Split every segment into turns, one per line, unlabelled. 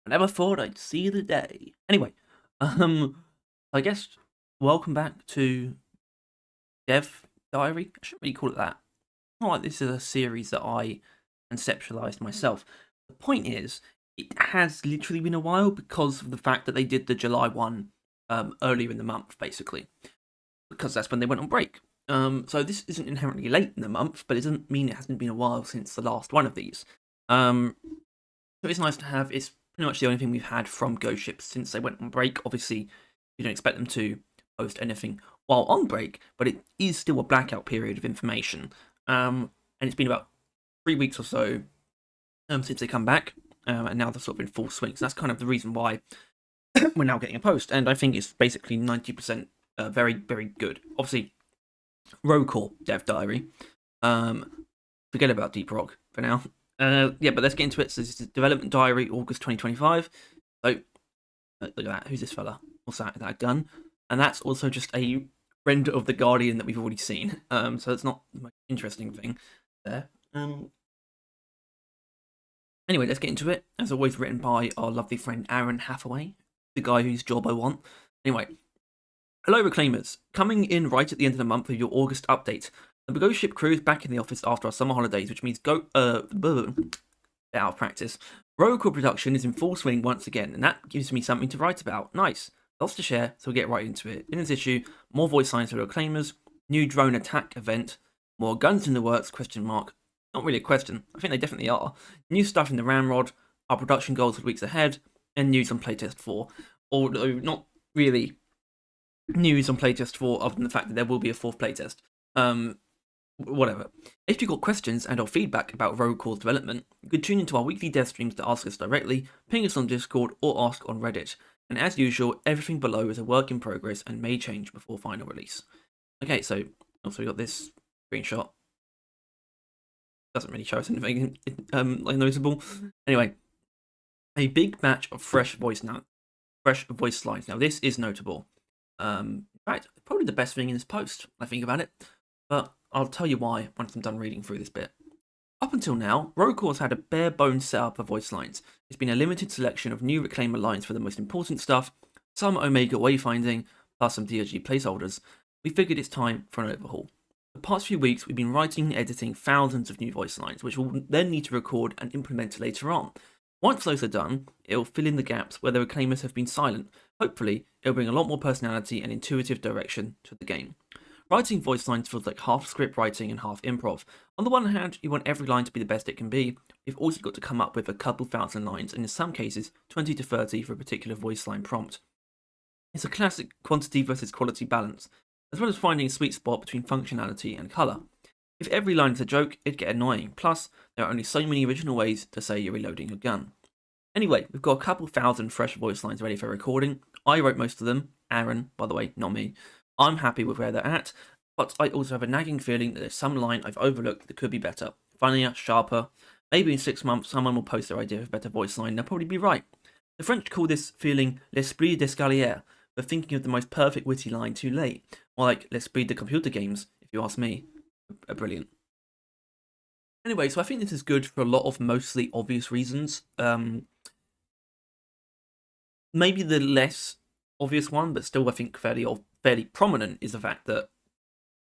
I never thought I'd see the day. Anyway, um, I guess welcome back to Dev Diary. I shouldn't really call it that. Not like this is a series that I conceptualized myself. The point is, it has literally been a while because of the fact that they did the July one earlier in the month, basically, because that's when they went on break. So this isn't inherently late in the month, but it doesn't mean it hasn't been a while since the last one of these. So it's nice to have. It's pretty much the only thing we've had from Ghost Ships since they went on break. Obviously, you don't expect them to post anything while on break, but it is still a blackout period of information. And it's been about 3 weeks or so since they come back, and now they're sort of in full swing. So that's kind of the reason why we're now getting a post, and I think it's basically 90% very, very good. Obviously, roll call Dev Diary. Forget about Deep Rock for now. Yeah, but let's get into it. So this is Development Diary, August 2025. So, look at that. Who's this fella? What's that? Is that a gun? And that's also just a render of the Guardian that we've already seen. So it's not the most interesting thing there. Anyway, let's get into it. As always, written by our lovely friend Aaron Hathaway, the guy whose job I want. Anyway, hello Reclaimers. Coming in right at the end of the month with your August update. The Ghost Ship crew is back in the office after our summer holidays, which means out of practice. Royal production is in full swing once again, and that gives me something to write about. Nice. Lots to share, so we'll get right into it. In this issue, more voice lines for Reclaimers, new drone attack event, more guns in the works, question mark. Not really a question, I think they definitely are. New stuff in the Ramrod, our production goals for the weeks ahead, and news on Playtest 4. Although not really news on Playtest 4 other than the fact that there will be a fourth playtest. Whatever. If you've got questions and or feedback about Rogue Core's development, you can tune into our weekly dev streams to ask us directly, ping us on Discord, or ask on Reddit. And as usual, everything below is a work in progress and may change before final release. Okay, so also we got this screenshot. Doesn't really show us anything like noticeable. Anyway, a big batch of fresh voice lines. Now this is notable. In fact, probably the best thing in this post. I think about it, but I'll tell you why once I'm done reading through this bit. Up until now, Roguecore's had a bare bones setup of voice lines. It's been a limited selection of new Reclaimer lines for the most important stuff, some Omega wayfinding, plus some DRG placeholders. We figured it's time for an overhaul. The past few weeks, we've been writing and editing thousands of new voice lines, which we'll then need to record and implement later on. Once those are done, it'll fill in the gaps where the Reclaimers have been silent. Hopefully, it'll bring a lot more personality and intuitive direction to the game. Writing voice lines feels like half script writing and half improv. On the one hand, you want every line to be the best it can be. You've also got to come up with a couple thousand lines, and in some cases, 20 to 30 for a particular voice line prompt. It's a classic quantity versus quality balance, as well as finding a sweet spot between functionality and colour. If every line is a joke, it'd get annoying, plus, there are only so many original ways to say you're reloading a gun. Anyway, we've got a couple thousand fresh voice lines ready for recording. I wrote most of them. Aaron, by the way, not me. I'm happy with where they're at, but I also have a nagging feeling that there's some line I've overlooked that could be better, funnier, sharper. Maybe in 6 months someone will post their idea of a better voice line and they'll probably be right. The French call this feeling l'esprit d'escalier, but thinking of the most perfect witty line too late. More like l'esprit de computer games, if you ask me. Brilliant. Anyway, so I think this is good for a lot of mostly obvious reasons. Maybe the less obvious one, but still I think fairly prominent, is the fact that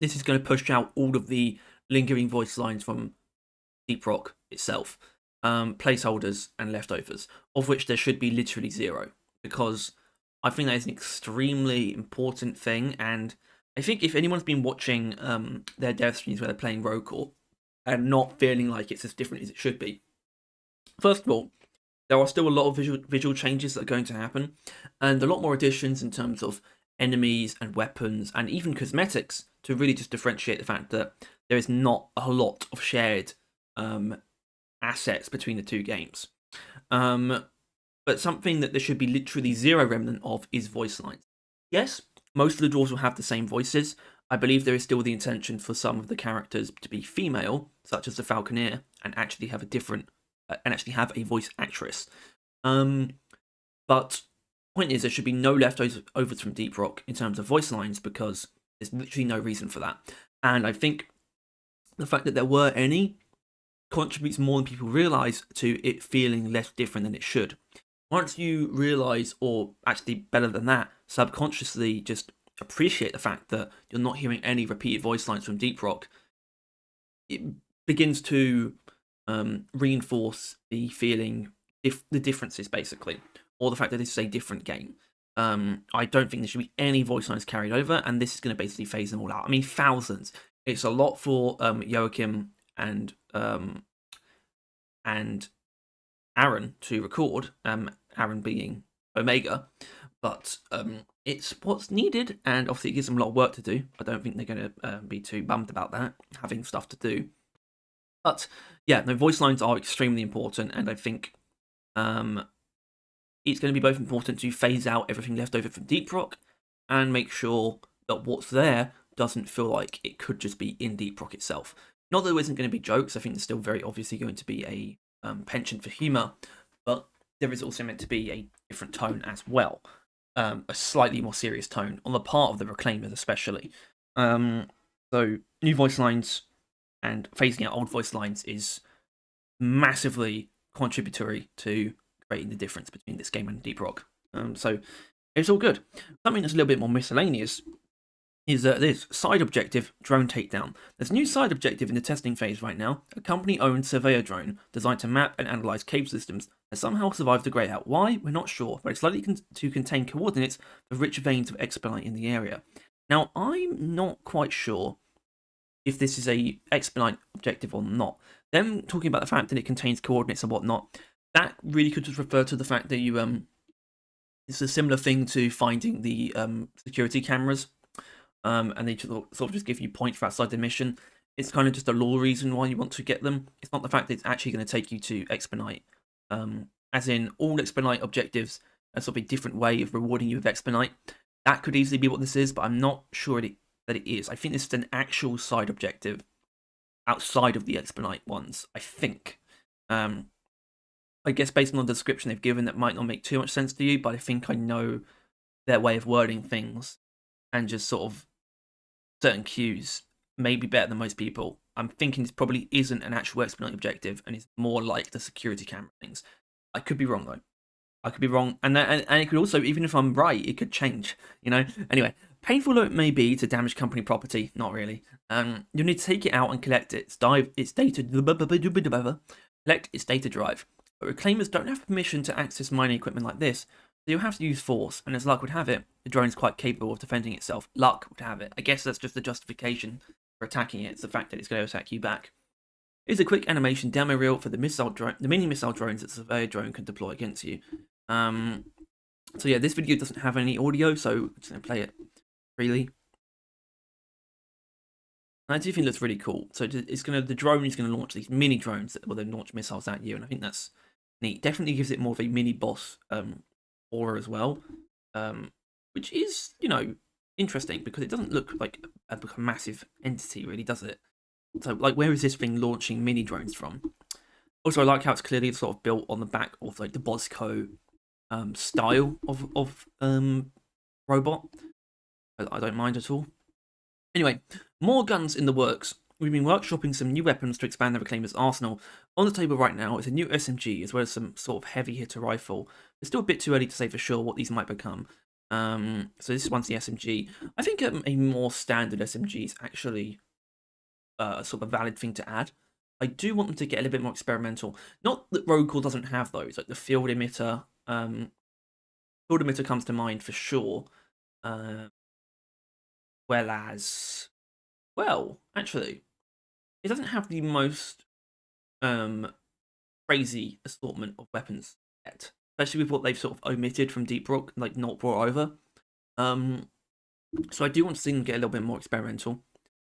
this is going to push out all of the lingering voice lines from Deep Rock itself, placeholders and leftovers, of which there should be literally zero, because I think that is an extremely important thing. And I think if anyone's been watching their dev streams where they're playing Rogue Core and not feeling like it's as different as it should be, first of all, there are still a lot of visual changes that are going to happen, and a lot more additions in terms of enemies and weapons and even cosmetics to really just differentiate the fact that there is not a lot of shared assets between the two games. But something that there should be literally zero remnant of is voice lines. Yes, most of the dwarves will have the same voices. I believe there is still the intention for some of the characters to be female, such as the Falconeer, and actually have a voice actress. But point is, there should be no leftovers from Deep Rock in terms of voice lines, because there's literally no reason for that. And I think the fact that there were any contributes more than people realise to it feeling less different than it should. once you realize, or actually better than that, subconsciously just appreciate the fact that you're not hearing any repeated voice lines from Deep Rock, it begins to reinforce the feeling, if the differences basically, or the fact that this is a different game. I don't think there should be any voice lines carried over, and this is going to basically phase them all out. I mean, thousands. It's a lot for Joachim and Aaron to record. Aaron being Omega, but it's what's needed, and obviously it gives them a lot of work to do. I don't think they're going to be too bummed about that, having stuff to do. But yeah, no, voice lines are extremely important, and I think it's going to be both important to phase out everything left over from Deep Rock and make sure that what's there doesn't feel like it could just be in Deep Rock itself. Not that there isn't going to be jokes. I think there's still very obviously going to be a penchant for humour, but there is also meant to be a different tone as well, a slightly more serious tone on the part of the Reclaimers, especially. So new voice lines and phasing out old voice lines is massively contributory to creating the difference between this game and Deep Rock. So it's all good. Something that's a little bit more miscellaneous is this side objective drone takedown. There's a new side objective in the testing phase right now. A company-owned surveyor drone designed to map and analyze cave systems has somehow survived the grey-out. Why? We're not sure, but it's likely to contain coordinates for rich veins of expedite in the area. Now, I'm not quite sure if this is a expedite objective or not. Them talking about the fact that it contains coordinates and whatnot, that really could just refer to the fact that you it's a similar thing to finding the security cameras, and they sort of just give you points for outside the mission. It's kind of just a lore reason why you want to get them. It's not the fact that it's actually going to take you to expedite. As in, all expedite objectives are sort of a different way of rewarding you with expedite. That could easily be what this is, but I'm not sure that it is. I think this is an actual side objective outside of the expedite ones, I think. I guess based on the description they've given, that might not make too much sense to you, but I think I know their way of wording things, and just sort of certain cues may be better than most people. I'm thinking this probably isn't an actual expedite objective, and is more like the security camera things. I could be wrong though. I could be wrong, and it could also, even if I'm right, it could change. Anyway, painful though it may be to damage company property, not really. You'll need to take it out and collect its data. Collect its data drive. But Reclaimers don't have permission to access mining equipment like this, so you'll have to use force, and as luck would have it, the drone is quite capable of defending itself. Luck would have it. I guess that's just the justification for attacking it. It's the fact that it's going to attack you back. Here's a quick animation demo reel for the mini missile drones that the surveyor drone can deploy against you. So yeah, this video doesn't have any audio, so I'm just going to play it freely. And I do think that's really cool. So the drone is going to launch these mini drones that will then launch missiles at you, and I think that's neat. Definitely gives it more of a mini boss aura as well, which is interesting because it doesn't look like a massive entity, really, does it? So like, where is this thing launching mini drones from? Also, I like how it's clearly sort of built on the back of like the Bosco style of robot. I don't mind at all. Anyway, more guns in the works. We've been workshopping some new weapons to expand the Reclaimer's arsenal. On the table right now is a new SMG, as well as some sort of heavy hitter rifle. It's still a bit too early to say for sure what these might become. So this one's the SMG. I think a more standard SMG is actually a sort of valid thing to add. I do want them to get a little bit more experimental. Not that Rogue Core doesn't have those, like the field emitter. Field emitter comes to mind for sure. Actually, it doesn't have the most crazy assortment of weapons yet, especially with what they've sort of omitted from Deep Rock, like not brought over. So I do want to see them get a little bit more experimental.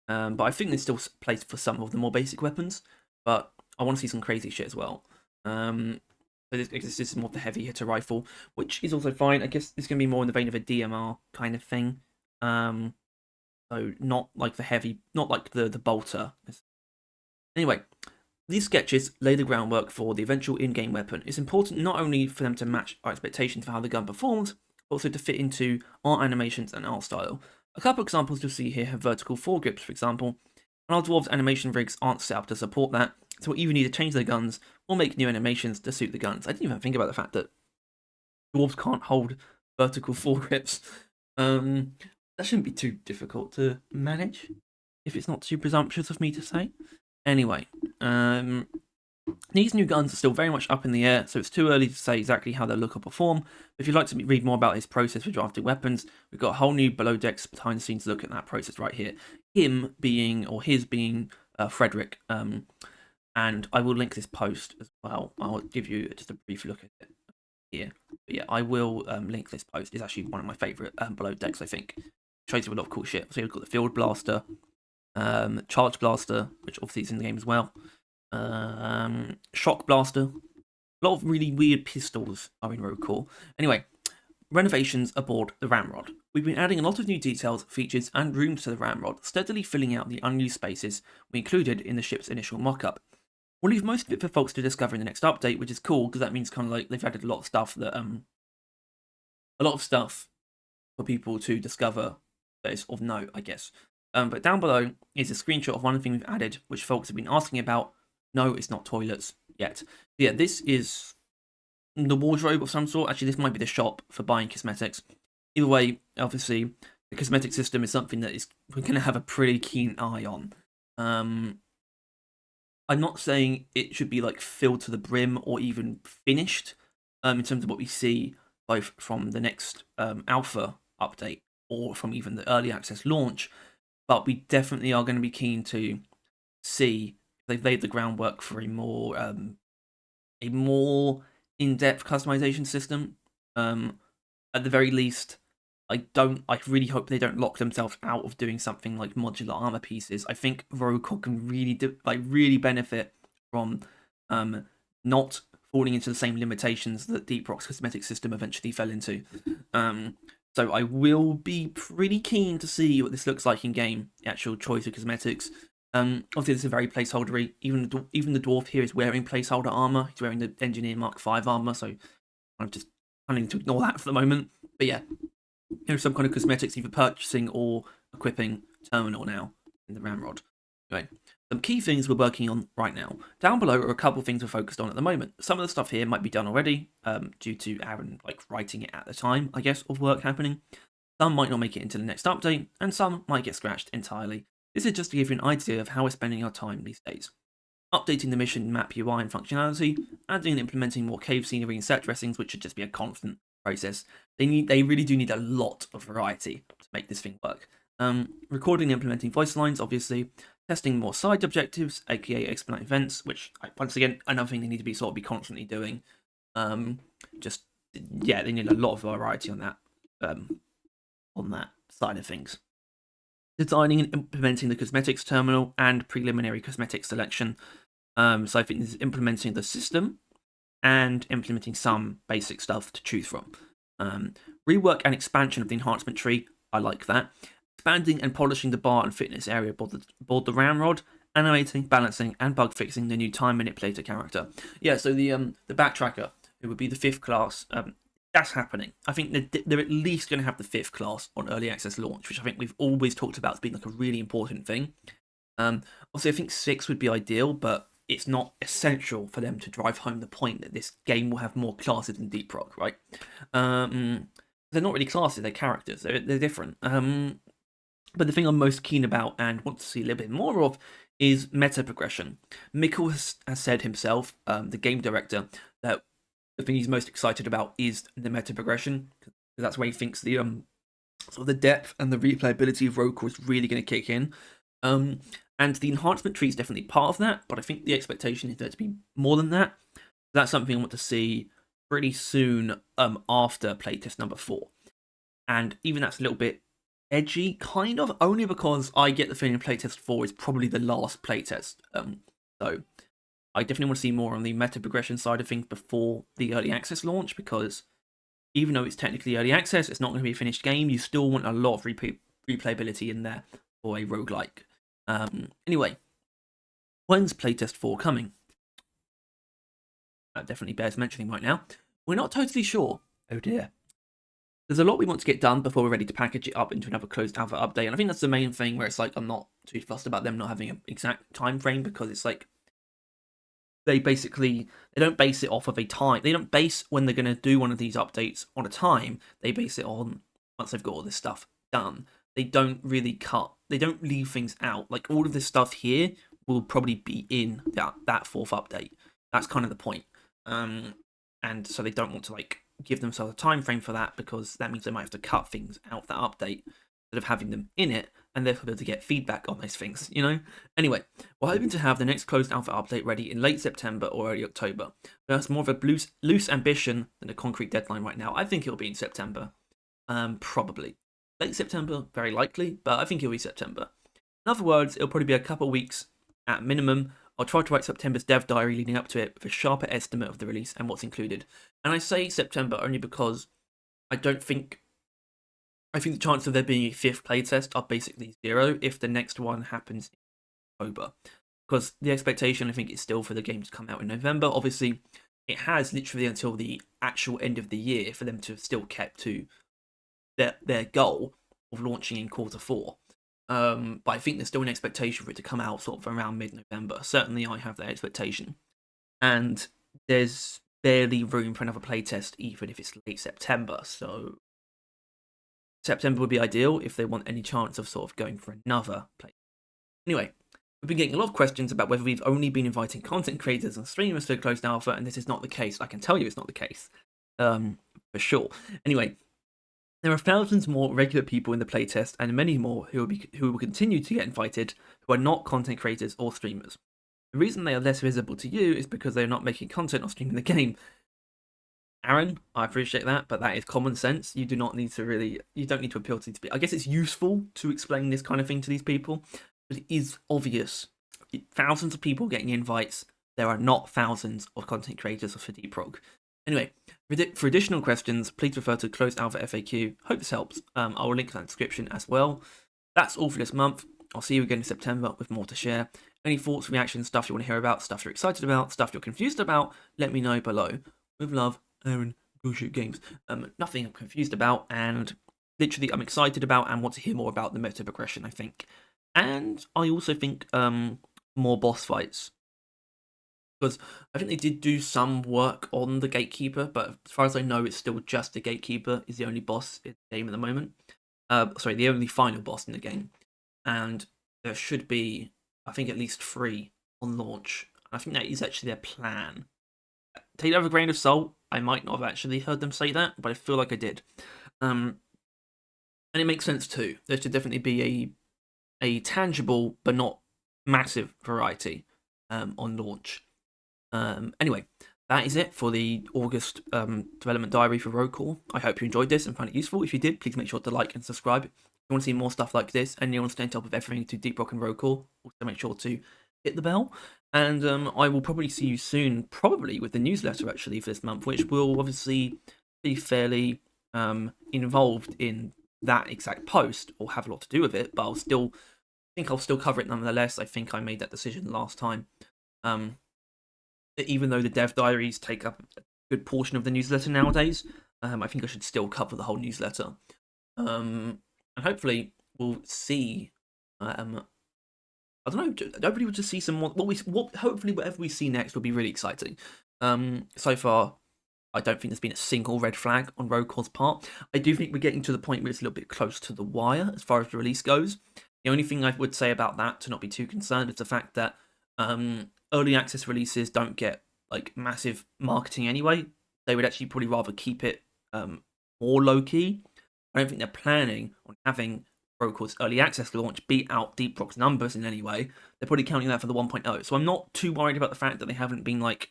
But I think there's still place for some of the more basic weapons, but I want to see some crazy shit as well. So this is more of the heavy hitter rifle, which is also fine. I guess it's going to be more in the vein of a DMR kind of thing. So not like the bolter. Anyway, these sketches lay the groundwork for the eventual in-game weapon. It's important not only for them to match our expectations for how the gun performs, but also to fit into our animations and art style. A couple examples you'll see here have vertical foregrips, for example, and our dwarves' animation rigs aren't set up to support that, so we'll either need to change their guns or make new animations to suit the guns. I didn't even think about the fact that dwarves can't hold vertical foregrips. That shouldn't be too difficult to manage, if it's not too presumptuous of me to say. Anyway, these new guns are still very much up in the air, so it's too early to say exactly how they'll look or perform. If you'd like to read more about his process for drafting weapons, we've got a whole new below decks behind the scenes look at that process right here. Him being, or his being, Frederick, and I will link this post as well. I'll give you just a brief look at it here. But yeah, I will link this post. It's actually one of my favourite below decks, I think. Shows you a lot of cool shit. So you've got the Field Blaster, Charge Blaster, which obviously is in the game as well. Shock Blaster. A lot of really weird pistols are in Rogue Core. Anyway, renovations aboard the Ramrod. We've been adding a lot of new details, features, and rooms to the Ramrod, steadily filling out the unused spaces we included in the ship's initial mock-up. We'll leave most of it for folks to discover in the next update, which is cool because that means kind of like they've added a lot of stuff that for people to discover that is of note, I guess. But down below is a screenshot of one thing we've added, which folks have been asking about. No, it's not toilets yet. Yeah, this is the wardrobe of some sort. Actually, this might be the shop for buying cosmetics. Either way, obviously, the cosmetic system is something that we're going to have a pretty keen eye on. I'm not saying it should be like filled to the brim or even finished in terms of what we see both from the next alpha update or from even the early access launch, but we definitely are going to be keen to see they've laid the groundwork for a more in-depth customization system. At the very least, I really hope they don't lock themselves out of doing something like modular armor pieces. I think Rogue can really benefit from not falling into the same limitations that Deep Rock's cosmetic system eventually fell into. So I will be pretty keen to see what this looks like in game, the actual choice of cosmetics. Obviously, this is very placeholdery. Even the dwarf here is wearing placeholder armor. He's wearing the Engineer Mark V armor, so I'm just planning to ignore that for the moment. But yeah, there's some kind of cosmetics either purchasing or equipping terminal now in the Ramrod. Anyway, some key things we're working on right now. Down below are a couple of things we're focused on at the moment. Some of the stuff here might be done already, due to Aaron writing it at the time, I guess, of work happening. Some might not make it into the next update, and some might get scratched entirely. This is just to give you an idea of how we're spending our time these days. Updating the mission map UI and functionality, adding and implementing more cave scenery and set dressings, which should just be a constant process. They really do need a lot of variety to make this thing work. Recording and implementing voice lines, obviously. Testing more side objectives, aka expedite events, which, once again, another thing they need to be constantly doing. They need a lot of variety on that side of things. Designing and implementing the cosmetics terminal and preliminary cosmetic selection. So I think this is implementing the system and implementing some basic stuff to choose from. Rework and expansion of the enhancement tree. I like that. Expanding and polishing the bar and fitness area aboard the Ramrod. Animating, balancing, and bug fixing the new time manipulator character. Yeah, so the backtracker, who would be the 5th class, that's happening. I think they're at least going to have the 5th class on early access launch, which I think we've always talked about as being like a really important thing. Obviously, I think 6 would be ideal, but it's not essential for them to drive home the point that this game will have more classes than Deep Rock, right? They're not really classes, they're characters. They're different. But the thing I'm most keen about and want to see a little bit more of is meta progression. Mikkel has said himself, the game director, that the thing he's most excited about is the meta progression, because that's where he thinks the sort of the depth and the replayability of Rogue Core is really going to kick in. And the enhancement tree is definitely part of that, but I think the expectation is there to be more than that. That's something I want to see pretty soon after playtest number 4. And even that's a little bit edgy, kind of, only because I get the feeling playtest 4 is probably the last playtest. So I definitely want to see more on the meta progression side of things before the early access launch, because even though it's technically early access, it's not going to be a finished game. You still want a lot of replayability in there for a roguelike. Anyway, when's playtest 4 coming? That definitely bears mentioning right now. We're not totally sure. Oh dear. There's a lot we want to get done before we're ready to package it up into another closed alpha update, and I think that's the main thing where it's like I'm not too fussed about them not having an exact time frame, because it's like they don't base it off of a time. They don't base when they're going to do one of these updates on a time. They base it on once they've got all this stuff done. They don't really cut. They don't leave things out. Like all of this stuff here will probably be in that fourth update. That's kind of the point. And so they don't want to like give themselves a time frame for that, because that means they might have to cut things out of that update instead of having them in it, and therefore be able to get feedback on those things, you know? Anyway, we're hoping to have the next closed alpha update ready in late September or early October. That's more of a loose ambition than a concrete deadline right now. I think it'll be in September. Probably. Late September, very likely, but I think it'll be September. In other words, it'll probably be a couple of weeks at minimum. I'll try to write September's dev diary leading up to it with a sharper estimate of the release and what's included. And I say September only because I think the chances of there being a fifth playtest are basically zero if the next one happens in October. Because the expectation, I think, is still for the game to come out in November. Obviously, it has literally until the actual end of the year for them to have still kept to their goal of launching in Q4. But I think there's still an expectation for it to come out sort of around mid-November. Certainly, I have that expectation. And there's barely room for another playtest, even if it's late September. So September would be ideal if they want any chance of sort of going for another play. Anyway, we've been getting a lot of questions about whether we've only been inviting content creators and streamers to a closed alpha, and this is not the case. I can tell you it's not the case, for sure. Anyway, there are thousands more regular people in the playtest, and many more who will continue to get invited who are not content creators or streamers. The reason they are less visible to you is because they are not making content or streaming the game. Aaron, I appreciate that, but that is common sense. You don't need to appeal to these people. I guess it's useful to explain this kind of thing to these people, but it is obvious. Thousands of people getting invites. There are not thousands of content creators for Deep Prog. Anyway, for additional questions, please refer to Closed Alpha FAQ. Hope this helps. I will link that in the description as well. That's all for this month. I'll see you again in September with more to share. Any thoughts, reactions, stuff you want to hear about, stuff you're excited about, stuff you're confused about, let me know below. With love, Aaron, Go Shoot Games. Nothing I'm confused about, and literally I'm excited about and want to hear more about the meta progression, I think. And I also think more boss fights. Because I think they did do some work on the Gatekeeper, but as far as I know, it's still just the Gatekeeper is the only boss in the game at the moment. Sorry, the only final boss in the game. And there should be, I think, at least 3 on launch. I think that is actually their plan. Take that with a grain of salt. I might not have actually heard them say that, but I feel like I did. And it makes sense too. There should definitely be a tangible but not massive variety on launch. Anyway, that is it for the August development diary for Road Call. I hope you enjoyed this and found it useful. If you did, please make sure to like and subscribe. If you want to see more stuff like this and you want to stay on top of everything to Deep Rock and Road Call, also make sure to hit the bell. And I will probably see you soon, probably with the newsletter actually for this month, which will obviously be fairly involved in that exact post or have a lot to do with it, but I'll still cover it nonetheless. I think I made that decision last time. Even though the dev diaries take up a good portion of the newsletter nowadays, I think I should still cover the whole newsletter. And hopefully we'll see. I don't know. Hopefully we'll just see some more. Hopefully whatever we see next will be really exciting. So far, I don't think there's been a single red flag on Road Call's part. I do think we're getting to the point where it's a little bit close to the wire as far as the release goes. The only thing I would say about that, to not be too concerned, is the fact that early access releases don't get like massive marketing anyway. They would actually probably rather keep it more low key. I don't think they're planning on having Road Call's early access launch beat out Deep Rock's numbers in any way. They're probably counting that for the 1.0. So I'm not too worried about the fact that they haven't been like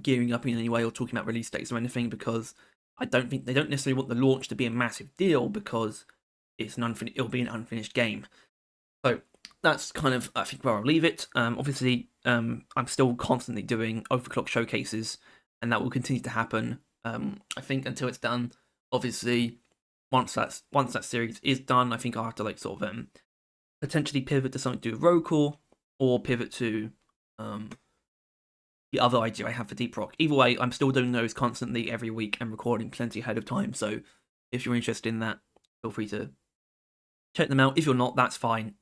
gearing up in any way or talking about release dates or anything, because I don't think they don't necessarily want the launch to be a massive deal, because it'll be an unfinished game. So that's kind of, I think, where I'll leave it. Obviously, I'm still constantly doing overclock showcases, and that will continue to happen. I think until it's done. Obviously, once that series is done, I think I'll have to like sort of potentially pivot to something to do with Road Call, or pivot to the other idea I have for Deep Rock. Either way, I'm still doing those constantly every week and recording plenty ahead of time. So if you're interested in that, feel free to check them out. If you're not, that's fine.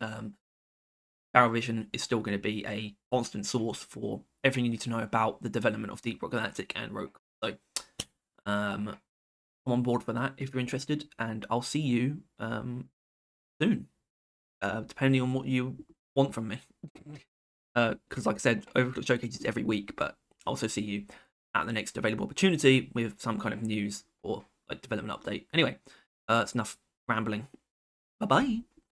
Barrel Vision is still going to be a constant source for everything you need to know about the development of Deep Rock Galactic and Rogue. So, I'm on board for that if you're interested, and I'll see you soon, depending on what you want from me. Because, like I said, Overclock showcases every week, but I'll also see you at the next available opportunity with some kind of news or like development update. Anyway, it's enough rambling. Bye bye.